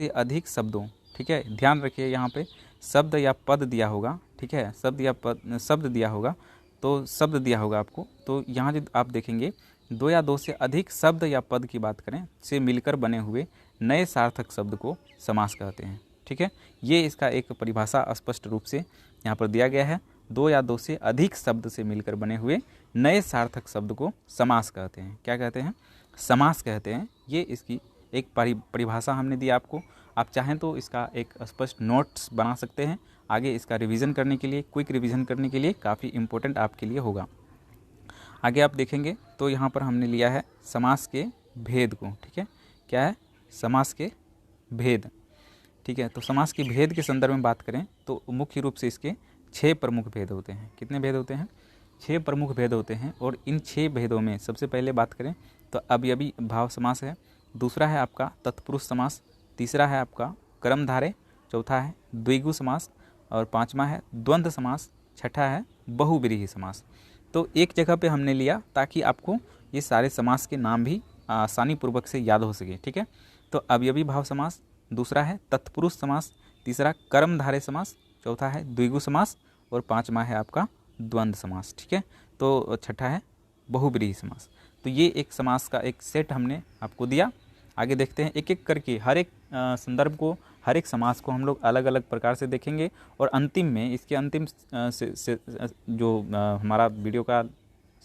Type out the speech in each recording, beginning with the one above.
से अधिक शब्दों, ठीक है, ध्यान रखिए यहाँ पे शब्द या पद दिया होगा, ठीक है, शब्द या पद, शब्द दिया होगा तो शब्द दिया होगा आपको, तो यहाँ जो आप देखेंगे 2 या 2 से अधिक शब्द या पद की बात करें से मिलकर बने हुए नए सार्थक शब्द को समास कहते हैं, ठीक है। ये इसका एक परिभाषा स्पष्ट रूप से यहाँ पर दिया गया है। 2 या 2 से अधिक शब्द से मिलकर बने हुए नए सार्थक शब्द को समास कहते हैं। क्या कहते हैं? समास कहते हैं। ये इसकी एक परिभाषा हमने दी आपको। आप चाहें तो इसका एक स्पष्ट नोट्स बना सकते हैं, आगे इसका रिवीजन करने के लिए, क्विक रिवीजन करने के लिए काफ़ी इम्पोर्टेंट आपके लिए होगा। आगे आप देखेंगे तो यहाँ पर हमने लिया है समास के भेद को, ठीक है। क्या है? समास के भेद, ठीक है। तो समास के भेद के संदर्भ में बात करें तो मुख्य रूप से इसके 6 प्रमुख भेद होते हैं। कितने भेद होते हैं? 6 प्रमुख भेद होते हैं। और इन 6 भेदों में सबसे पहले बात करें तो अवयवी भाव समास है, दूसरा है आपका तत्पुरुष समास, तीसरा है आपका कर्मधारय, चौथा है द्विगु समास और पांचवा है द्वंद्व समास, छठा है बहुव्रीहि समास। तो एक जगह पे हमने लिया ताकि आपको ये सारे समास के नाम भी आसानी पूर्वक से याद हो सके, ठीक है। तो अवयवी भाव समास, दूसरा है तत्पुरुष समास, तीसरा कर्मधारय समास, चौथा है द्विगु समास और पांचवा है आपका द्वंद्व समास, ठीक है। तो छठा है बहुव्रीहि समास। तो ये एक समास का एक सेट हमने आपको दिया। आगे देखते हैं एक एक करके हर एक संदर्भ को, हर एक समास को हम लोग अलग अलग प्रकार से देखेंगे। और अंतिम में इसके अंतिम जो हमारा वीडियो का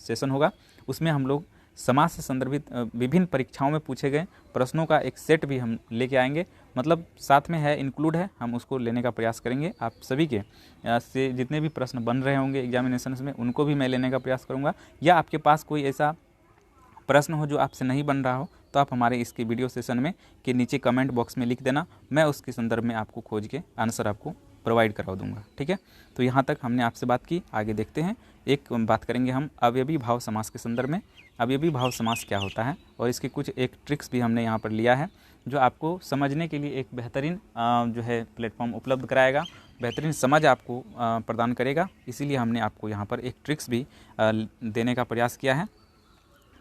सेशन होगा उसमें हम लोग समास से संदर्भित विभिन्न परीक्षाओं में पूछे गए प्रश्नों का एक सेट भी हम लेके आएंगे। मतलब साथ में है, इंक्लूड है, हम उसको लेने का प्रयास करेंगे। आप सभी के से जितने भी प्रश्न बन रहे होंगे एग्जामिनेशंस में उनको भी मैं लेने का प्रयास करूँगा। या आपके पास कोई ऐसा प्रश्न हो जो आपसे नहीं बन रहा हो तो आप हमारे इसके वीडियो सेशन में के नीचे कमेंट बॉक्स में लिख देना, मैं उसके संदर्भ में आपको खोज के आंसर आपको प्रोवाइड करा दूंगा, ठीक है। तो यहाँ तक हमने आपसे बात की। आगे देखते हैं, एक बात करेंगे हम अवयवी भाव समास के संदर्भ में। अवयवी भाव समास क्या होता है और इसके कुछ एक ट्रिक्स भी हमने यहाँ पर लिया है जो आपको समझने के लिए एक बेहतरीन जो है प्लेटफॉर्म उपलब्ध कराएगा, बेहतरीन समझ आपको प्रदान करेगा। इसीलिए हमने आपको यहाँ पर एक ट्रिक्स भी देने का प्रयास किया है।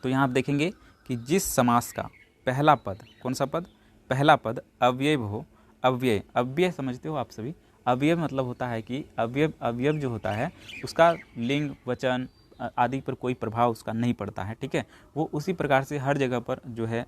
तो यहाँ आप देखेंगे कि जिस समास का पहला पद, कौन सा पद? पहला पद अव्यय हो, अव्यय, अव्यय समझते हो आप सभी। अव्यय मतलब होता है कि अवयव जो होता है उसका लिंग, वचन आदि पर कोई प्रभाव उसका नहीं पड़ता है, ठीक है। वो उसी प्रकार से हर जगह पर जो है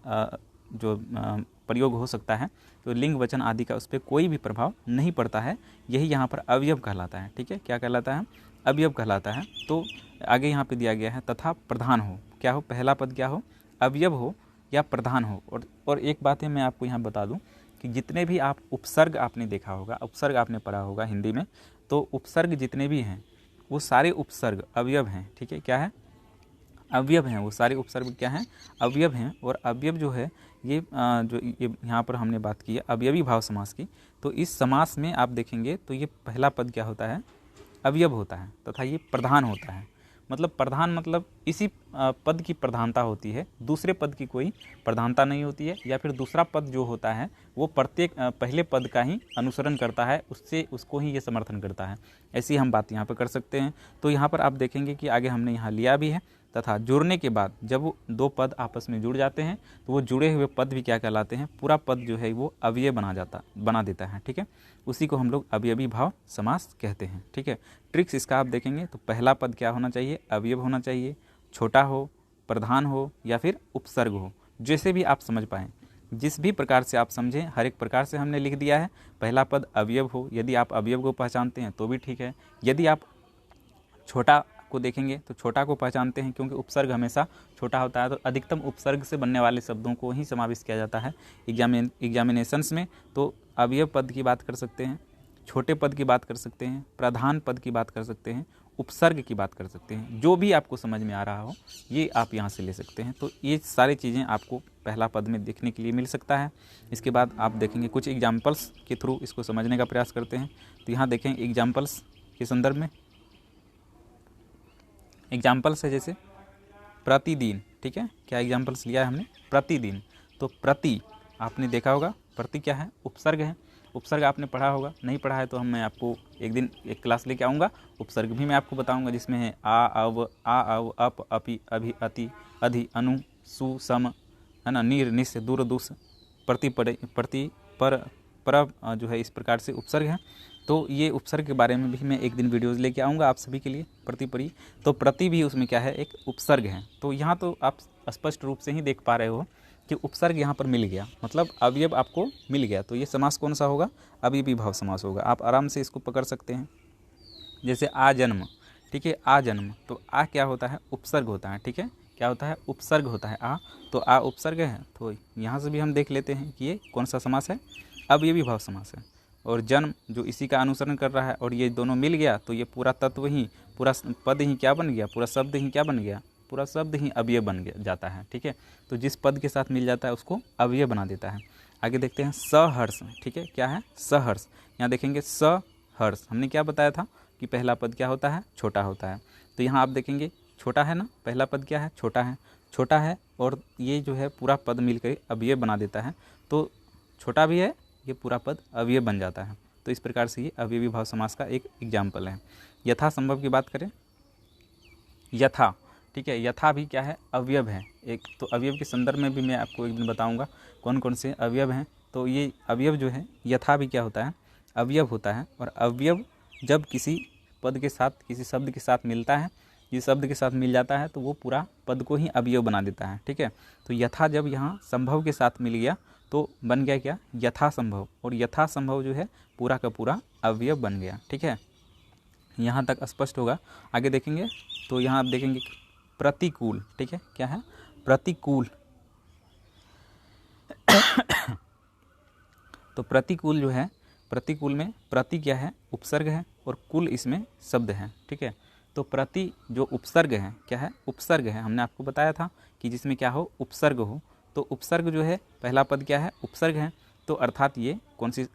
प्रयोग हो सकता है। तो लिंग, वचन आदि का उस पर कोई भी प्रभाव नहीं पड़ता है, यही यहाँ पर अवयव कहलाता है, ठीक है। क्या कहलाता है? अवयव कहलाता है। तो आगे यहाँ पे दिया गया है तथा प्रधान हो। क्या हो? पहला पद क्या हो? अवयव हो या प्रधान हो। और एक बात है मैं आपको यहाँ बता दूं कि जितने भी आप उपसर्ग आपने देखा होगा, उपसर्ग आपने पढ़ा होगा हिंदी में, तो उपसर्ग जितने भी हैं वो सारे उपसर्ग अवयव हैं, ठीक है। क्या है? अवयव हैं। वो सारे उपसर्ग क्या हैं? अवयव हैं। और अवयव जो है ये जो ये यहाँ पर हमने बात की है अवयवी भाव समास की, तो इस समास में आप देखेंगे तो ये पहला पद क्या होता है? अवयव होता है तथा ये प्रधान होता है। मतलब प्रधान मतलब इसी पद की प्रधानता होती है, दूसरे पद की कोई प्रधानता नहीं होती है। या फिर दूसरा पद जो होता है वो प्रत्येक पहले पद का ही अनुसरण करता है, उससे उसको ही ये समर्थन करता है। ऐसी हम बात यहाँ पर कर सकते हैं। तो यहाँ पर आप देखेंगे कि आगे हमने यहाँ लिया भी है तथा जुड़ने के बाद जब वो दो पद आपस में जुड़ जाते हैं तो वो जुड़े हुए पद भी क्या कहलाते हैं? पूरा पद जो है वो अवयव बना देता है, ठीक है। उसी को हम लोग अवयवी भाव समास कहते हैं, ठीक है। ट्रिक्स इसका आप देखेंगे तो पहला पद क्या होना चाहिए? अवयव होना चाहिए, छोटा हो, प्रधान हो या फिर उपसर्ग हो, जैसे भी आप समझ पाएँ, जिस भी प्रकार से आप समझें, हर एक प्रकार से हमने लिख दिया है। पहला पद अवयव हो, यदि आप अवयव को पहचानते हैं तो भी ठीक है। यदि आप छोटा को देखेंगे तो छोटा को पहचानते हैं क्योंकि उपसर्ग हमेशा छोटा होता है, तो अधिकतम उपसर्ग से बनने वाले शब्दों को ही समावेश किया जाता है एग्जामिनेशंस में। तो अवयव पद की बात कर सकते हैं, छोटे पद की बात कर सकते हैं, प्रधान पद की बात कर सकते हैं, उपसर्ग की बात कर सकते हैं। जो भी आपको समझ में आ रहा हो ये आप यहाँ से ले सकते हैं। तो ये सारी चीज़ें आपको पहला पद में देखने के लिए मिल सकता है। इसके बाद आप देखेंगे कुछ एग्जाम्पल्स के थ्रू इसको समझने का प्रयास करते हैं। तो यहाँ देखें एग्जाम्पल्स के संदर्भ में, एग्जाम्पल्स है जैसे प्रतिदिन, ठीक है। क्या एग्जाम्पल्स लिया है हमने? प्रतिदिन। तो प्रति आपने देखा होगा, प्रति क्या है? उपसर्ग है। उपसर्ग आपने पढ़ा होगा, नहीं पढ़ा है तो मैं आपको एक दिन एक क्लास लेके आऊँगा, उपसर्ग भी मैं आपको बताऊँगा, जिसमें है आ, अव, अप, अपि, अभि, अति, अधि, अनु, सु, सम, है ना, नीर, निस, दूर, दुस, प्रति, पर जो है इस प्रकार से उपसर्ग है। तो ये उपसर्ग के बारे में भी मैं एक दिन वीडियोज़ लेके आऊँगा आप सभी के लिए। प्रतिपरी, तो प्रति भी उसमें क्या है, एक उपसर्ग है। तो यहाँ तो आप स्पष्ट रूप से ही देख पा रहे हो कि उपसर्ग यहाँ पर मिल गया, मतलब अवयव आपको मिल गया। तो ये समास कौन सा होगा, अवयवी भाव समास होगा। आप आराम से इसको पकड़ सकते हैं। जैसे आ जन्म, ठीक है, आ जन्म, तो आ क्या होता है, उपसर्ग होता है। ठीक है, क्या होता है, उपसर्ग होता है आ, तो आ उपसर्ग है। तो यहाँ से भी हम देख लेते हैं कि ये कौन सा समास है, अवयवी भाव समास है। और जन्म जो इसी का अनुसरण कर रहा है, और ये दोनों मिल गया तो ये पूरा तत्व ही, पूरा पद ही क्या बन गया, पूरा शब्द ही क्या बन गया, पूरा शब्द ही अवयव बन गया जाता है। ठीक है, तो जिस पद के साथ मिल जाता है उसको अवयव बना देता है। आगे देखते हैं सहर्ष। ठीक है, क्या है, सहर्ष। यहाँ देखेंगे सहर्ष, हमने क्या बताया था कि पहला पद क्या होता है, छोटा होता है। तो यहाँ आप देखेंगे छोटा है ना, पहला पद क्या है, छोटा है, छोटा है, और ये जो है पूरा पद मिलकर अवयव बना देता है। तो छोटा भी है, ये पूरा पद अवयव बन जाता है। तो इस प्रकार से ये अवयवी भाव समास का एक एग्जाम्पल है। यथा संभव की बात करें, यथा, ठीक है, यथा भी क्या है, अवयव है एक। तो अवयव के संदर्भ में भी मैं आपको एक दिन बताऊंगा कौन कौन से अवयव हैं। तो ये अवयव जो है, यथा भी क्या होता है, अवयव होता है। और अवयव जब किसी पद के साथ, किसी शब्द के साथ मिलता है, जिस शब्द के साथ मिल जाता है तो वो पूरा पद को ही अवयव बना देता है। ठीक है, तो यथा जब यहाँ संभव के साथ मिल गया तो बन गया क्या, यथा संभव। और यथा संभव जो है पूरा का पूरा अवयव बन गया। ठीक है, यहाँ तक स्पष्ट होगा। आगे देखेंगे तो यहाँ आप देखेंगे प्रतिकूल। ठीक है, क्या है, प्रतिकूल। तो प्रतिकूल जो है, प्रतिकूल में प्रति क्या है, उपसर्ग है, और कुल इसमें शब्द है। ठीक है, तो प्रति जो उपसर्ग है, क्या है, उपसर्ग है। हमने आपको बताया था कि जिसमें क्या हो, उपसर्ग हो। तो उपसर्ग जो है, पहला पद क्या है, उपसर्ग है। तो अर्थात ये कौन सी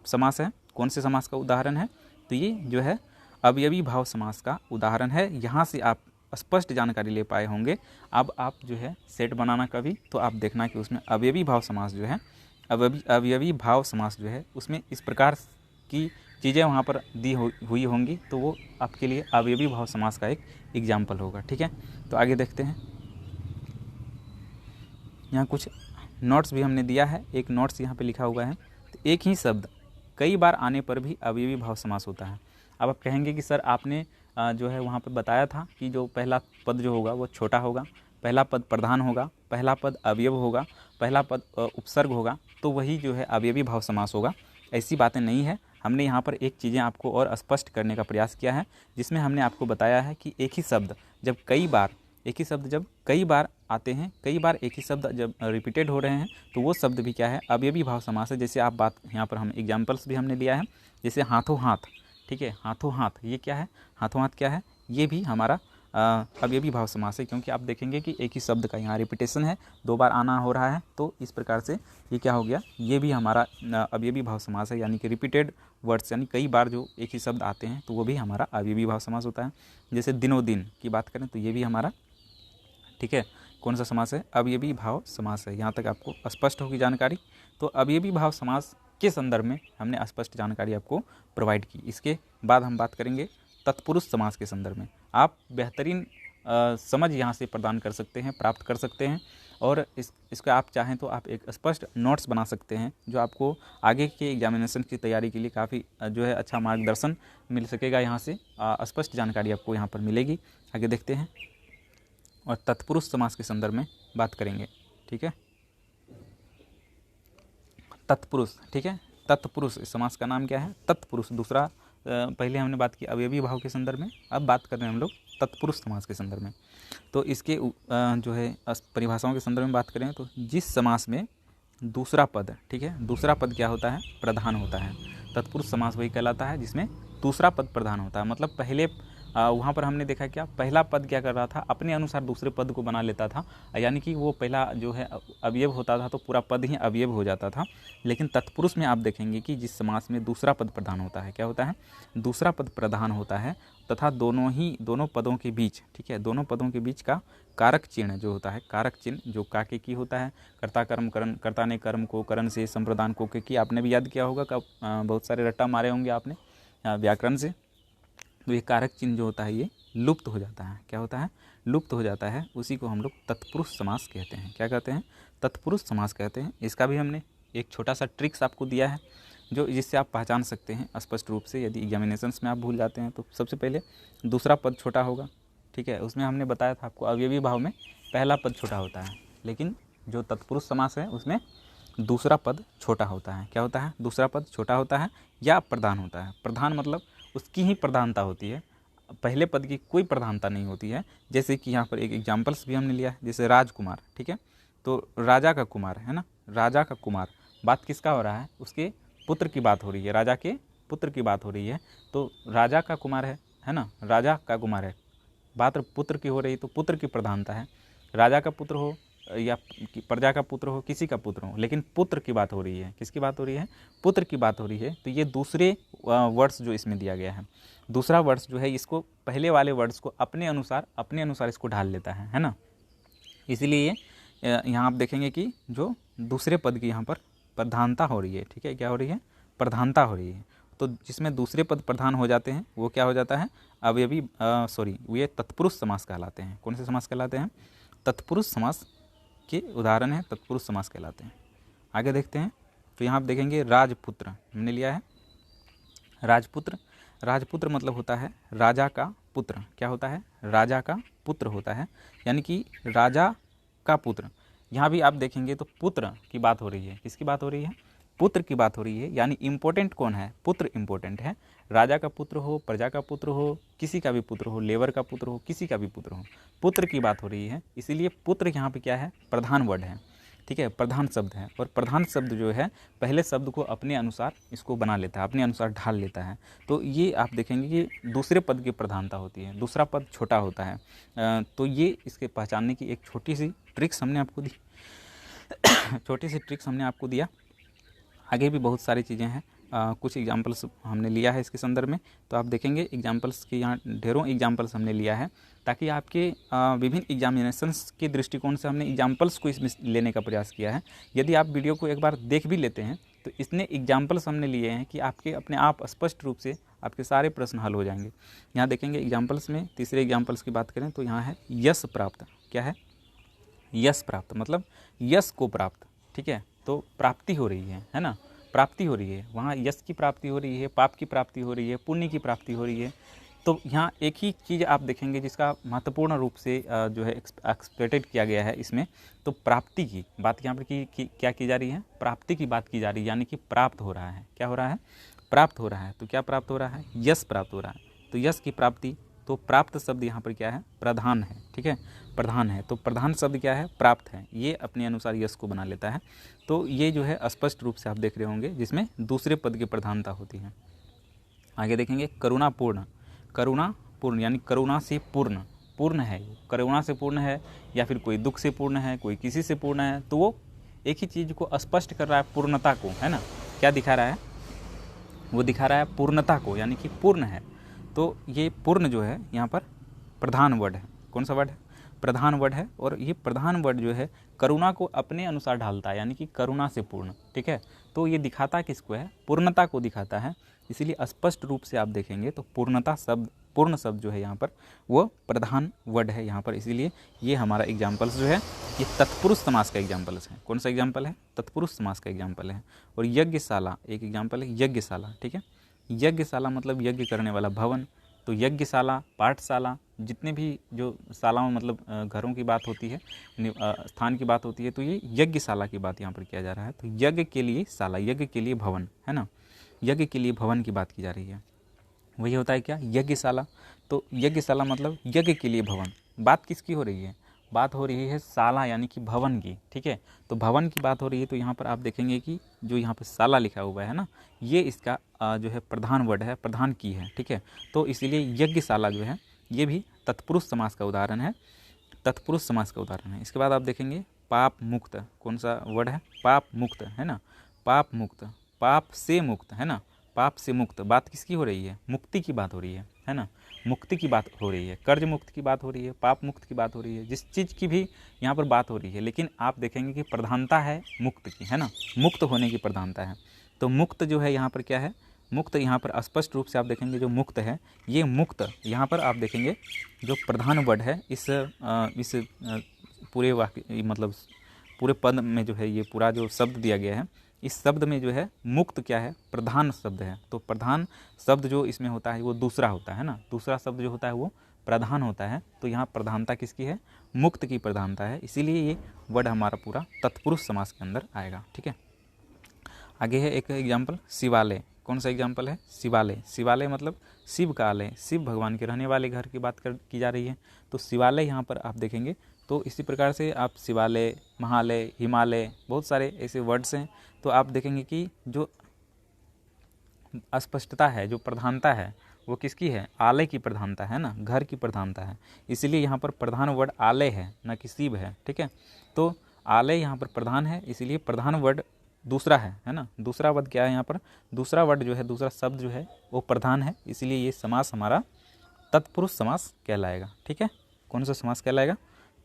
समास है, कौन से समास का उदाहरण है, तो ये जो है अवयवी भाव समास का उदाहरण है। यहाँ से आप स्पष्ट जानकारी ले पाए होंगे। अब आप जो है सेट बनाना कभी, तो आप देखना कि उसमें अवयवी भाव समास जो है, अवयवी भाव समास जो है, उसमें इस प्रकार की चीज़ें वहाँ पर दी हुई होंगी, तो वो आपके लिए अवयवी भाव समास का एक एग्जाम्पल होगा। ठीक है, तो आगे देखते हैं। यहाँ कुछ नोट्स भी हमने दिया है, एक नोट्स यहाँ पे लिखा हुआ है। तो एक ही शब्द कई बार आने पर भी अवयवी भाव समास होता है। अब आप कहेंगे कि सर आपने जो है वहाँ पे बताया था कि जो पहला पद जो होगा वो छोटा होगा, पहला पद प्रधान होगा, पहला पद अवयव होगा, पहला पद उपसर्ग होगा, तो वही जो है अवयवी भाव समास होगा। ऐसी बातें नहीं है। हमने यहाँ पर एक चीज़ें आपको और स्पष्ट करने का प्रयास किया है, जिसमें हमने आपको बताया है कि एक ही शब्द जब कई बार आते हैं, कई बार एक ही शब्द जब रिपीटेड हो रहे हैं, तो वो शब्द भी क्या है, अवयवी भाव समास है। जैसे आप बात यहाँ पर हम एग्जाम्पल्स भी हमने लिया है, जैसे हाथों हाथ। ठीक है, हाथों हाथ, ये क्या है, हाथों हाथ क्या है, ये भी हमारा अवयवी भाव समास है। क्योंकि आप देखेंगे कि एक ही शब्द का यहाँ रिपीटेशन है, 2 बार आना हो रहा है, तो इस प्रकार से ये क्या हो गया, ये भी हमारा अवयवी भाव समास है। यानी कि रिपीटेड वर्ड्स, यानी कई बार जो एक ही शब्द आते हैं, तो वो भी हमारा अवयवी भाव समास होता है। जैसे दिनों दिन की बात करें तो ये भी हमारा, ठीक है, कौन सा समास है, अवयवी भाव समास है। यहाँ तक आपको स्पष्ट होगी जानकारी। तो अवयवी भाव समास के संदर्भ में हमने स्पष्ट जानकारी आपको प्रोवाइड की। इसके बाद हम बात करेंगे तत्पुरुष समास के संदर्भ में। आप बेहतरीन समझ यहाँ से प्रदान कर सकते हैं, प्राप्त कर सकते हैं, और इसका आप चाहें तो आप एक स्पष्ट नोट्स बना सकते हैं, जो आपको आगे के एग्जामिनेशन की तैयारी के लिए काफ़ी जो है अच्छा मार्गदर्शन मिल सकेगा। यहाँ से स्पष्ट जानकारी आपको यहाँ पर मिलेगी। आगे देखते हैं और तत्पुरुष समास के संदर्भ में बात करेंगे। ठीक है, तत्पुरुष। ठीक है, तत्पुरुष समास का नाम क्या है, तत्पुरुष। दूसरा पहले हमने बात की अवयवी भाव के संदर्भ में, अब बात कर रहे हैं हम लोग तत्पुरुष समास के संदर्भ में। तो इसके जो है परिभाषाओं के संदर्भ में बात करें तो जिस समास में दूसरा पद, ठीक है, दूसरा पद क्या होता है, प्रधान होता है। तत्पुरुष समास वही कहलाता है जिसमें दूसरा पद प्रधान होता है। मतलब पहले वहाँ पर हमने देखा क्या, पहला पद क्या कर रहा था, अपने अनुसार दूसरे पद को बना लेता था, यानी कि वो पहला जो है अवयव होता था तो पूरा पद ही अवयव हो जाता था। लेकिन तत्पुरुष में आप देखेंगे कि जिस समास में दूसरा पद प्रधान होता है, क्या होता है, दूसरा पद प्रधान होता है, तथा दोनों पदों के बीच, ठीक है, दोनों पदों के बीच का कारक चिन्ह जो होता है, कारक चिन्ह जो काके की होता है, कर्ता कर्म करण, कर्ता ने कर्म को, करण से संप्रदान को की, आपने भी याद किया होगा, कब बहुत सारे रट्टा मारे होंगे आपने व्याकरण से। तो ये कारक चिन्ह जो होता है ये लुप्त हो जाता है। क्या होता है, लुप्त हो जाता है। उसी को हम लोग तत्पुरुष समास कहते हैं। क्या कहते हैं, तत्पुरुष समास कहते हैं। इसका भी हमने एक छोटा सा ट्रिक्स आपको दिया है जो जिससे आप पहचान सकते हैं स्पष्ट रूप से। यदि एग्जामिनेशंस में आप भूल जाते हैं तो सबसे पहले दूसरा पद छोटा होगा, ठीक है। उसमें हमने बताया था आपको अवयवी भाव में पहला पद छोटा होता है, लेकिन जो तत्पुरुष समास है उसमें दूसरा पद छोटा होता है। क्या होता है? दूसरा पद छोटा होता है या प्रधान होता है। प्रधान मतलब उसकी ही प्रधानता होती है, पहले पद की कोई प्रधानता नहीं होती है। जैसे कि यहाँ पर एक एग्जाम्पल्स भी हमने लिया है, जैसे राजकुमार, ठीक है। तो राजा का कुमार है ना, राजा का कुमार, बात किसका हो रहा है? उसके पुत्र की बात हो रही है, राजा के पुत्र की बात हो रही है। तो राजा का कुमार है ना, राजा का कुमार है, बात पुत्र की हो रही, तो पुत्र की प्रधानता है। राजा का पुत्र हो या प्रजा का पुत्र हो, किसी का पुत्र हो, लेकिन पुत्र की बात हो रही है। किसकी बात हो रही है? पुत्र की बात हो रही है। तो ये दूसरे वर्ड्स जो इसमें दिया गया है, दूसरा वर्ड्स जो है इसको पहले वाले वर्ड्स को अपने अनुसार इसको ढाल लेता है ना। इसीलिए यहाँ आप देखेंगे कि जो दूसरे पद की यहाँ पर प्रधानता हो रही है, ठीक है। क्या हो रही है? प्रधानता हो रही है। तो जिसमें दूसरे पद प्रधान हो जाते हैं वो क्या हो जाता है? अवयवी ये तत्पुरुष समास कहलाते हैं। कौन से समास कहलाते हैं? तत्पुरुष समास के उदाहरण हैं, तत्पुरुष समास कहलाते हैं। आगे देखते हैं। तो यहाँ आप देखेंगे राजपुत्र हमने लिया है। राजपुत्र मतलब होता है राजा का पुत्र। क्या होता है? राजा का पुत्र होता है, यानी कि राजा का पुत्र। यहाँ भी आप देखेंगे तो पुत्र की बात हो रही है। किसकी बात हो रही है? पुत्र की बात हो रही है। यानी इम्पोर्टेंट कौन है? पुत्र इम्पोर्टेंट है। राजा का पुत्र हो, प्रजा का पुत्र हो, किसी का भी पुत्र हो, लेबर का पुत्र हो, किसी का भी पुत्र हो, पुत्र की बात हो रही है। इसीलिए पुत्र यहाँ पे क्या है? प्रधान वर्ड है, ठीक है, प्रधान शब्द है। और प्रधान शब्द जो है पहले शब्द को अपने अनुसार इसको बना लेता है, अपने अनुसार ढाल लेता है। तो ये आप देखेंगे कि दूसरे पद की प्रधानता होती है, दूसरा पद छोटा होता है। तो ये इसके पहचानने की एक छोटी सी ट्रिक्स हमने आपको दी छोटी सी ट्रिक्स हमने आपको दिया। आगे भी बहुत सारी चीज़ें हैं, कुछ एग्जाम्पल्स हमने लिया है इसके संदर्भ में। तो आप देखेंगे एग्जाम्पल्स के यहाँ ढेरों एग्जाम्पल्स हमने लिया है, ताकि आपके विभिन्न एग्जामिनेशंस के दृष्टिकोण से हमने एग्जाम्पल्स को इसमें लेने का प्रयास किया है। यदि आप वीडियो को एक बार देख भी लेते हैं तो इसने एग्जाम्पल्स हमने लिए हैं कि आपके अपने आप स्पष्ट रूप से आपके सारे प्रश्न हल हो जाएंगे। यहाँ देखेंगे एग्जाम्पल्स में तीसरे एग्जाम्पल्स की बात करें तो यहाँ है यश प्राप्त। क्या है? यश प्राप्त मतलब यश को प्राप्त, ठीक है। तो प्राप्ति हो रही है ना, प्राप्ति हो रही है। वहाँ यश की प्राप्ति हो रही है, पाप की प्राप्ति हो रही है, पुण्य की प्राप्ति हो रही है। तो यहाँ एक ही चीज़ आप देखेंगे जिसका महत्वपूर्ण रूप से जो है एक्सप्लेटेड किया गया है इसमें। तो प्राप्ति की बात यहाँ पर क्या की जा रही है? प्राप्ति की बात की जा रही है, यानी कि प्राप्त हो रहा है। क्या हो रहा है? प्राप्त हो रहा है। तो क्या प्राप्त हो रहा है? यश प्राप्त हो रहा है। तो यश की प्राप्ति, तो प्राप्त शब्द यहाँ पर क्या है? प्रधान है, ठीक है, प्रधान है। तो प्रधान शब्द क्या है? प्राप्त है। ये अपने अनुसार यश को बना लेता है। तो ये जो है स्पष्ट रूप से आप देख रहे होंगे जिसमें दूसरे पद की प्रधानता होती है। आगे देखेंगे करुणापूर्ण। करुणापूर्ण यानी करुणा से पूर्ण है, करुणा से पूर्ण है, या फिर कोई दुख से पूर्ण है, कोई किसी से पूर्ण है। तो वो एक ही चीज़ को स्पष्ट कर रहा है, पूर्णता को, है ना। क्या दिखा रहा है? वो दिखा रहा है पूर्णता को, यानी कि पूर्ण है। तो ये पूर्ण जो है यहाँ पर प्रधान वर्ड है। कौन सा वर्ड है? प्रधान वर्ड है। और ये प्रधान वर्ड जो है करुणा को अपने अनुसार ढालता है, यानी कि करुणा से पूर्ण, ठीक है। तो ये दिखाता किसको है? पूर्णता को दिखाता है। इसीलिए स्पष्ट रूप से आप देखेंगे तो पूर्ण शब्द जो है यहाँ पर वो प्रधान वर्ड है यहाँ पर। इसीलिए ये हमारा एग्जाम्पल्स जो है ये तत्पुरुष समास का एग्जाम्पल्स है। कौन सा एग्जाम्पल है? तत्पुरुष समास का एग्जाम्पल है। और यज्ञशाला एक एग्जाम्पल है, यज्ञशाला, ठीक है। यज्ञशाला मतलब यज्ञ करने वाला भवन। तो यज्ञशाला, पाठशाला, जितने भी जो शालाओं मतलब घरों की बात होती है, स्थान की बात होती है, तो ये यज्ञशाला की बात यहाँ पर किया जा रहा है। तो यज्ञ के लिए शाला, यज्ञ के लिए भवन, है ना, यज्ञ के लिए भवन की बात की जा रही है। वही होता है क्या? यज्ञशाला। तो यज्ञशाला मतलब यज्ञ के लिए भवन। बात किसकी हो रही है? बात हो रही है शाला यानी कि भवन की, ठीक है। तो भवन की बात हो रही है। तो यहाँ पर आप देखेंगे कि जो यहाँ पर शाला लिखा हुआ है ना, ये इसका जो है प्रधान वर्ड है, प्रधान की है, ठीक है। तो इसीलिए यज्ञशाला जो है ये भी तत्पुरुष समास का उदाहरण है, तत्पुरुष समास का उदाहरण है। इसके बाद आप देखेंगे पाप मुक्त। कौन सा वर्ड है? पाप मुक्त, है ना, पाप मुक्त, पाप से मुक्त, है ना, पाप से मुक्त। बात किसकी हो रही है? मुक्ति की बात हो रही है ना, मुक्ति की बात हो रही है, कर्ज मुक्त की बात हो रही है, पाप मुक्त की बात हो रही है, जिस चीज़ की भी यहाँ पर बात हो रही है। लेकिन आप देखेंगे कि प्रधानता है मुक्त की, है ना, मुक्त होने की प्रधानता है। तो मुक्त जो है यहाँ पर क्या है? मुक्त यहाँ पर स्पष्ट रूप से आप देखेंगे जो मुक्त है, ये मुक्त यहाँ पर आप देखेंगे जो प्रधान वर्ड है इस पूरे वाक्य मतलब पूरे पद में जो है ये पूरा जो शब्द दिया गया है इस शब्द में जो है मुक्त क्या है, प्रधान शब्द है। तो प्रधान शब्द जो इसमें होता है वो दूसरा होता है ना, दूसरा शब्द जो होता है वो प्रधान होता है। तो यहाँ प्रधानता किसकी है, मुक्त की प्रधानता है, इसीलिए ये वर्ड हमारा पूरा तत्पुरुष समास के अंदर आएगा। ठीक है, आगे है एक एग्जाम्पल शिवालय। कौन सा एग्जाम्पल है, शिवालय। शिवालय मतलब शिव का आलय, शिव भगवान के रहने वाले घर की बात की जा रही है। तो शिवालय यहाँ पर आप देखेंगे तो इसी प्रकार से आप शिवालय, महालय, हिमालय, बहुत सारे ऐसे वर्ड्स हैं। तो आप देखेंगे कि जो अस्पष्टता है, जो प्रधानता है वो किसकी है, आलय की प्रधानता है ना, घर की प्रधानता है। इसीलिए यहाँ पर प्रधान वर्ड आलय है, न कि शिव है। ठीक है, तो आलय यहाँ पर प्रधान है, इसीलिए प्रधान वर्ड दूसरा है ना। दूसरा वर्ड क्या है यहाँ पर, दूसरा वर्ड जो है, दूसरा शब्द जो है वो प्रधान है, इसीलिए ये समास हमारा तत्पुरुष समास कहलाएगा। ठीक है, कौन सा समास कहलाएगा,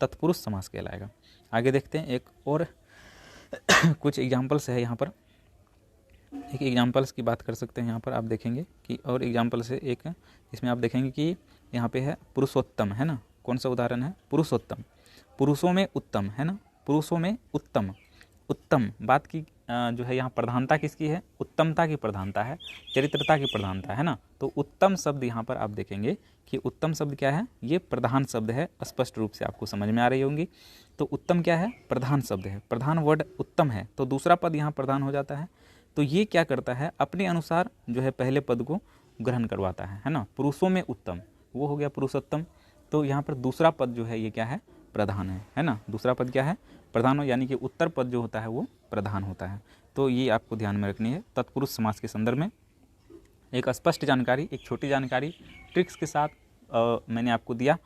तत्पुरुष समास कहलाएगा। आगे देखते हैं एक और कुछ एग्जाम्पल्स है यहाँ पर, एक एग्जाम्पल्स की बात कर सकते हैं यहाँ पर। आप देखेंगे कि और एग्जाम्पल से एक इसमें आप देखेंगे कि यहाँ पे है पुरुषोत्तम, है ना। कौन सा उदाहरण है, पुरुषोत्तम, पुरुषों में उत्तम, है ना, पुरुषों में उत्तम। उत्तम बात की जो है यहाँ प्रधानता किसकी है, उत्तमता की प्रधानता है, चरित्रता की प्रधानता है ना। तो उत्तम शब्द यहाँ पर आप देखेंगे कि उत्तम शब्द क्या है, ये प्रधान शब्द है, स्पष्ट रूप से आपको समझ में आ रही होंगी। तो उत्तम क्या है, प्रधान शब्द है, प्रधान वर्ड उत्तम है, तो दूसरा पद यहाँ प्रधान हो जाता है। तो ये क्या करता है, अपने अनुसार जो है पहले पद को ग्रहण करवाता है ना। पुरुषों में उत्तम वो हो गया पुरुषोत्तम, तो यहाँ पर दूसरा पद जो है ये क्या है, प्रधान है ना। दूसरा पद क्या है, प्रधान हो, यानी कि उत्तर पद जो होता है वो प्रधान होता है। तो ये आपको ध्यान में रखनी है। तत्पुरुष समास के संदर्भ में एक स्पष्ट जानकारी, एक छोटी जानकारी ट्रिक्स के साथ मैंने आपको दिया।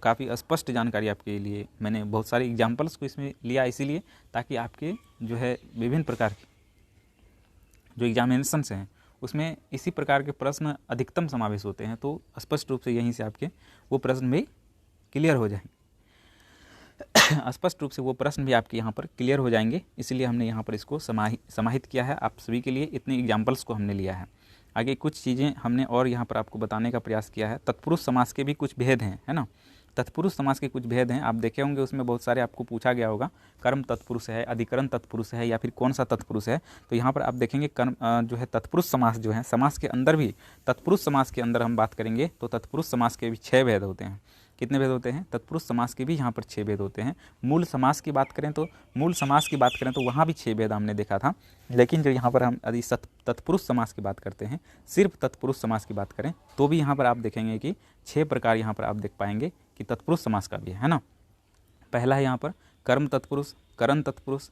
काफ़ी स्पष्ट जानकारी आपके लिए, मैंने बहुत सारे एग्जाम्पल्स को इसमें लिया इसीलिए, ताकि आपके जो है विभिन्न प्रकार के जो एग्जामिनेशंस हैं उसमें इसी प्रकार के प्रश्न अधिकतम समावेश होते हैं। तो स्पष्ट रूप से यहीं से आपके वो प्रश्न भी क्लियर हो जाएंगे स्पष्ट रूप से वो प्रश्न भी आपके यहाँ पर क्लियर हो जाएंगे, इसलिए हमने यहाँ पर इसको समाहित किया है। आप सभी के लिए इतने एग्जाम्पल्स को हमने लिया है। आगे कुछ चीज़ें हमने और यहाँ पर आपको बताने का प्रयास किया है। तत्पुरुष समास के भी कुछ भेद हैं, है ना। तत्पुरुष समास के कुछ भेद हैं, आप देखे होंगे उसमें बहुत सारे आपको पूछा गया होगा, कर्म तत्पुरुष है, अधिकरण तत्पुरुष है, या फिर कौन सा तत्पुरुष है। तो यहाँ पर आप देखेंगे कर्म जो है तत्पुरुष समास जो है, समास के अंदर भी तत्पुरुष समास के अंदर हम बात करेंगे तो तत्पुरुष समास के भी 6 भेद होते हैं। कितने भेद होते हैं, तत्पुरुष समास के भी यहाँ पर 6 भेद होते हैं। मूल समास की बात करें तो वहाँ भी 6 भेद हमने देखा था, लेकिन जो यहाँ पर हम यदि तत्पुरुष समास की बात करते हैं, सिर्फ तत्पुरुष समास की बात करें तो भी यहाँ पर आप देखेंगे कि 6 प्रकार यहाँ पर आप देख पाएंगे कि तत्पुरुष समास का भी है ना। पहला है यहाँ पर कर्म तत्पुरुष, करण तत्पुरुष,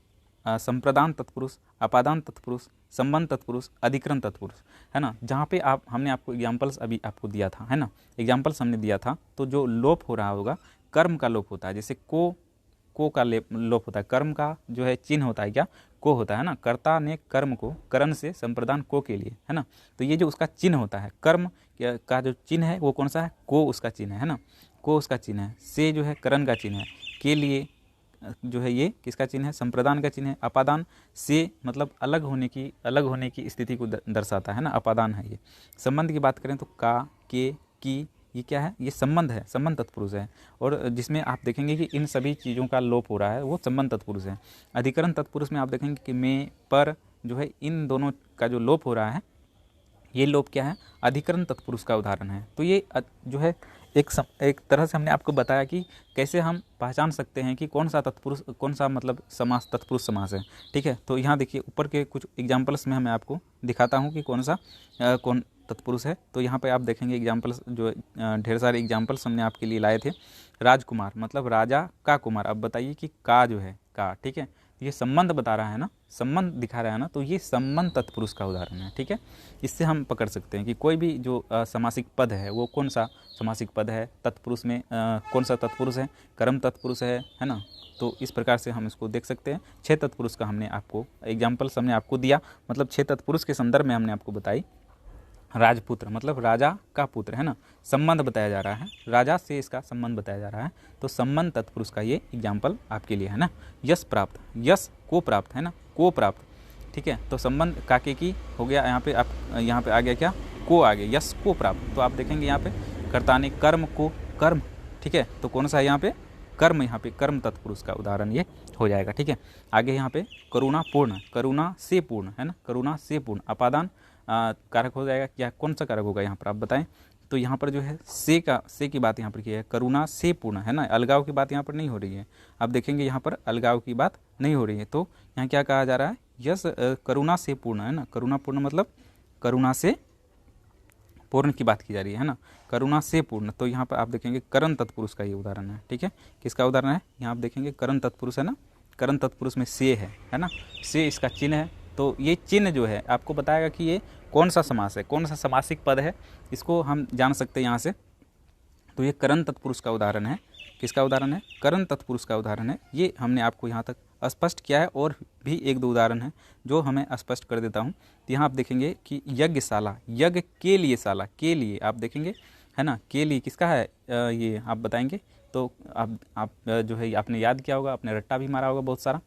संप्रदान तत्पुरुष, अपादान तत्पुरुष, संबंध तत्पुरुष, अधिकरण तत्पुरुष, है ना। जहाँ पे हमने आपको एग्जाम्पल्स अभी आपको दिया था, है ना, एग्जाम्पल्स हमने दिया था। तो जो लोप हो रहा होगा, कर्म का लोप होता है, जैसे को का लोप होता है, कर्म का जो है चिन्ह होता है क्या, को होता है ना। कर्ता ने कर्म को करण से संप्रदान को के लिए, है ना। तो ये जो उसका चिन्ह होता है, कर्म का जो चिन्ह है वो कौन सा है, को उसका चिन्ह है ना, को उसका चिन्ह है, से जो है करण का चिन्ह है, के लिए जो है ये किसका चिन्ह है, संप्रदान का चिन्ह है। अपादान से मतलब अलग होने की स्थिति को दर्शाता है ना, अपादान है ये। संबंध की बात करें तो का, के, की, ये क्या है, ये संबंध है, संबंध तत्पुरुष है। और जिसमें आप देखेंगे कि इन सभी चीज़ों का लोप हो रहा है वो संबंध तत्पुरुष है। अधिकरण तत्पुरुष में आप देखेंगे कि में, पर जो है इन दोनों का जो लोप हो रहा है, ये लोप क्या है, अधिकरण तत्पुरुष का उदाहरण है। तो ये जो है एक तरह से हमने आपको बताया कि कैसे हम पहचान सकते हैं कि कौन सा मतलब समास तत्पुरुष समास है। ठीक है, तो यहाँ देखिए ऊपर के कुछ एग्जाम्पल्स में मैं आपको दिखाता हूँ कि कौन तत्पुरुष है। तो यहाँ पे आप देखेंगे एग्जाम्पल्स, जो ढेर सारे एग्जाम्पल्स हमने आपके लिए लाए थे। राजकुमार मतलब राजा का कुमार। अब बताइए कि का जो है का, ठीक है, ये संबंध बता रहा है ना, संबंध दिखा रहा है ना, तो ये संबंध तत्पुरुष का उदाहरण है। ठीक है, इससे हम पकड़ सकते हैं कि कोई भी जो समासिक पद है वो कौन सा समासिक पद है, तत्पुरुष में कौन सा तत्पुरुष है, कर्म तत्पुरुष है ना। तो इस प्रकार से हम इसको देख सकते हैं। 6 तत्पुरुष का हमने आपको एग्जाम्पल्स हमने आपको दिया, मतलब 6 तत्पुरुष के संदर्भ में हमने आपको बताई। राजपुत्र मतलब राजा का पुत्र, है ना, संबंध बताया जा रहा है, राजा से इसका संबंध बताया जा रहा है, तो संबंध तत्पुरुष का ये एग्जाम्पल आपके लिए है ना। यश प्राप्त, यश को प्राप्त, है ना, को प्राप्त, ठीक है। तो संबंध काके की हो गया, यहाँ पे आप यहाँ पे आ गया क्या, को आ गया, यश को प्राप्त। तो आप देखेंगे यहाँ पे कर्ता ने कर्म को कर्म, ठीक है, तो कौन सा है यहाँ पे कर्म, यहाँ पे कर्म तत्पुरुष का उदाहरण ये हो जाएगा। ठीक है, आगे यहाँ पे करुणा पूर्ण, करुणा से पूर्ण है ना, करुणा से पूर्ण अपादान कारक हो जाएगा। क्या कौन सा कारक होगा यहाँ पर आप बताएं। तो यहाँ पर जो है से की बात यहाँ पर की है, करुणा से पूर्ण है ना, अलगाव की बात यहाँ पर नहीं हो रही है। आप देखेंगे यहाँ पर अलगाव की बात नहीं हो रही है। तो यहाँ क्या कहा जा रहा है, यस करुणा से पूर्ण है ना, करुणा पूर्ण मतलब करुणा से पूर्ण की बात की जा रही है ना, करुणा से पूर्ण। तो यहाँ पर आप देखेंगे करण तत्पुरुष का ये उदाहरण है। ठीक है, किसका उदाहरण है, यहाँ आप देखेंगे करण तत्पुरुष है ना, करण तत्पुरुष में से है ना, से इसका चिन्ह है। तो ये चिन्ह जो है आपको बताएगा कि ये कौन सा समास है, कौन सा समासिक पद है, इसको हम जान सकते हैं यहाँ से। तो ये करण तत्पुरुष का उदाहरण है। किसका उदाहरण है, करण तत्पुरुष का उदाहरण है। ये हमने आपको यहाँ तक स्पष्ट किया है, और भी एक दो उदाहरण हैं जो हमें स्पष्ट कर देता हूँ। तो यहाँ आप देखेंगे कि यज्ञशाला, यज्ञ के लिए शाला, के लिए आप देखेंगे है ना, के लिए किसका है ये आप बताएंगे। तो आप जो है आपने याद किया होगा, आपने रट्टा भी मारा होगा बहुत सारा।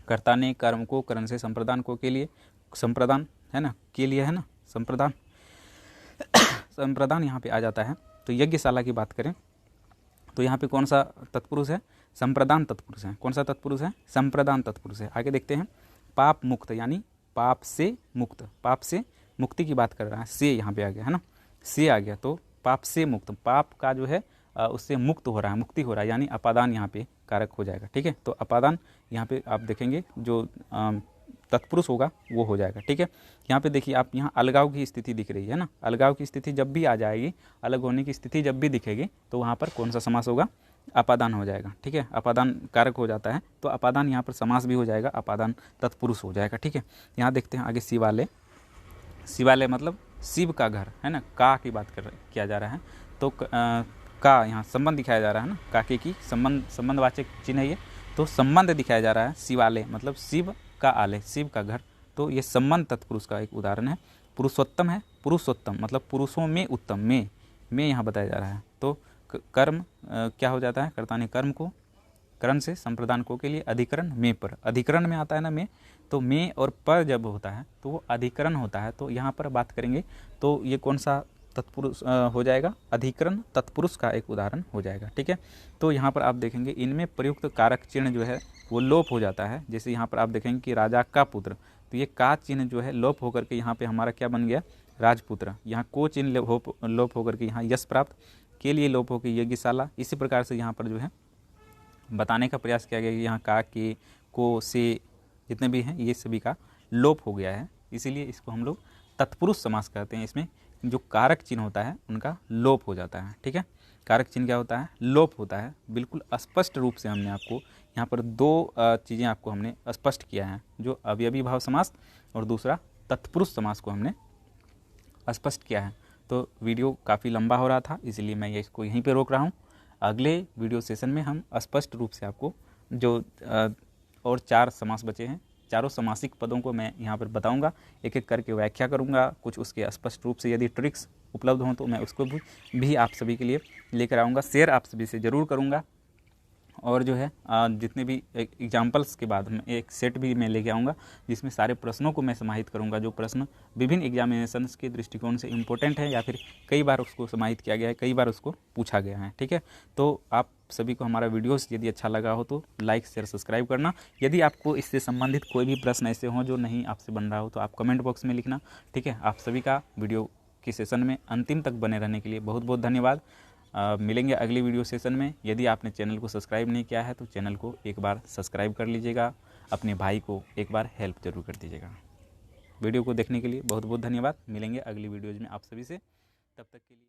कर्ता ने कर्म को, करण से संप्रदान को, के लिए संप्रदान है ना, के लिए है ना, संप्रदान संप्रदान यहाँ पे आ जाता है। तो यज्ञशाला की बात करें तो यहाँ पे कौन सा तत्पुरुष है, संप्रदान तत्पुरुष है। कौन सा तत्पुरुष है, संप्रदान तत्पुरुष है। आगे देखते हैं, पाप मुक्त यानी पाप से मुक्त, पाप से मुक्ति की बात कर रहा है, से यहाँ पे आ गया है ना, से आ गया। तो पाप से मुक्त, पाप का जो है उससे मुक्त हो रहा है, मुक्ति हो रहा है, यानी अपादान यहाँ पे कारक हो जाएगा। ठीक है, तो अपादान यहाँ पे आप देखेंगे जो तत्पुरुष होगा वो हो जाएगा। ठीक है, यहाँ पे देखिए आप, यहाँ अलगाव की स्थिति दिख रही है ना, अलगाव की स्थिति जब भी आ जाएगी, अलग होने की स्थिति जब भी दिखेगी, तो वहाँ पर कौन सा समास होगा, अपादान हो जाएगा। ठीक है, अपादान कारक हो जाता है, तो अपादान यहाँ पर समास भी हो जाएगा, अपादान तत्पुरुष हो जाएगा। ठीक है, यहाँ देखते हैं आगे शिवालय, शिवालय मतलब शिव का घर है ना, का की बात किया जा रहा है। तो का यहाँ संबंध दिखाया जा रहा है ना, काके की संबंधवाचक चिन्ह है ये, तो संबंध दिखाया जा रहा है। शिवालय मतलब शिव का आलय, शिव का घर। तो ये संबंध तत्पुरुष का एक उदाहरण है। पुरुषोत्तम है, पुरुषोत्तम मतलब पुरुषों में उत्तम, में यहाँ बताया जा रहा है। तो कर्म क्या हो जाता है, कर्ता ने कर्म को, करण से संप्रदान को के लिए, अधिकरण में पर, अधिकरण में आता है ना में, तो में और पर जब होता है तो वो अधिकरण होता है। तो यहाँ पर बात करेंगे तो ये कौन सा तत्पुरुष हो जाएगा, अधिकरण तत्पुरुष का एक उदाहरण हो जाएगा। ठीक है, तो यहाँ पर आप देखेंगे इनमें प्रयुक्त कारक चिन्ह जो है वो लोप हो जाता है। जैसे यहाँ पर आप देखेंगे कि राजा का पुत्र, तो ये का चिन्ह जो है लोप होकर के यहाँ पे हमारा क्या बन गया, राजपुत्र। यहाँ को चिन्ह लोप होकर के यहाँ यश प्राप्त, के लिए लोप होकर यज्ञशाला। इसी प्रकार से यहाँ पर जो है बताने का प्रयास किया गया कि यहाँ का, के, को, से जितने भी हैं ये सभी का लोप हो गया है, इसीलिए इसको हम लोग तत्पुरुष समास कहते हैं। इसमें जो कारक चिन्ह होता है उनका लोप हो जाता है। ठीक है, कारक चिन्ह क्या होता है, लोप होता है। बिल्कुल स्पष्ट रूप से हमने आपको यहाँ पर दो चीज़ें आपको हमने स्पष्ट किया है, जो अवयवी भाव समास और दूसरा तत्पुरुष समास को हमने स्पष्ट किया है। तो वीडियो काफ़ी लंबा हो रहा था, इसलिए मैं ये इसको यहीं पे रोक रहा हूँ। अगले वीडियो सेशन में हम स्पष्ट रूप से आपको जो और 4 समास बचे हैं, चारों समासिक पदों को मैं यहाँ पर बताऊंगा, एक एक करके व्याख्या करूंगा। कुछ उसके स्पष्ट रूप से यदि ट्रिक्स उपलब्ध हों तो मैं उसको भी आप सभी के लिए लेकर आऊँगा, शेयर आप सभी से ज़रूर करूँगा। और जो है जितने भी एग्जाम्पल्स के बाद मैं एक सेट भी मैं लेके आऊँगा, जिसमें सारे प्रश्नों को मैं समाहित करूँगा, जो प्रश्न विभिन्न एग्जामिनेशंस के दृष्टिकोण से इम्पोर्टेंट है, या फिर कई बार उसको समाहित किया गया है, कई बार उसको पूछा गया है। ठीक है, तो आप सभी को हमारा वीडियोस यदि अच्छा लगा हो तो लाइक शेयर सब्सक्राइब करना। यदि आपको इससे संबंधित कोई भी प्रश्न ऐसे हों जो नहीं आपसे बन रहा हो तो आप कमेंट बॉक्स में लिखना। ठीक है, आप सभी का वीडियो के सेशन में अंतिम तक बने रहने के लिए बहुत बहुत धन्यवाद। मिलेंगे अगली वीडियो सेशन में। यदि आपने चैनल को सब्सक्राइब नहीं किया है तो चैनल को एक बार सब्सक्राइब कर लीजिएगा, अपने भाई को एक बार हेल्प जरूर कर दीजिएगा। वीडियो को देखने के लिए बहुत बहुत धन्यवाद। मिलेंगे अगली वीडियोज़ में आप सभी से, तब तक के लिए।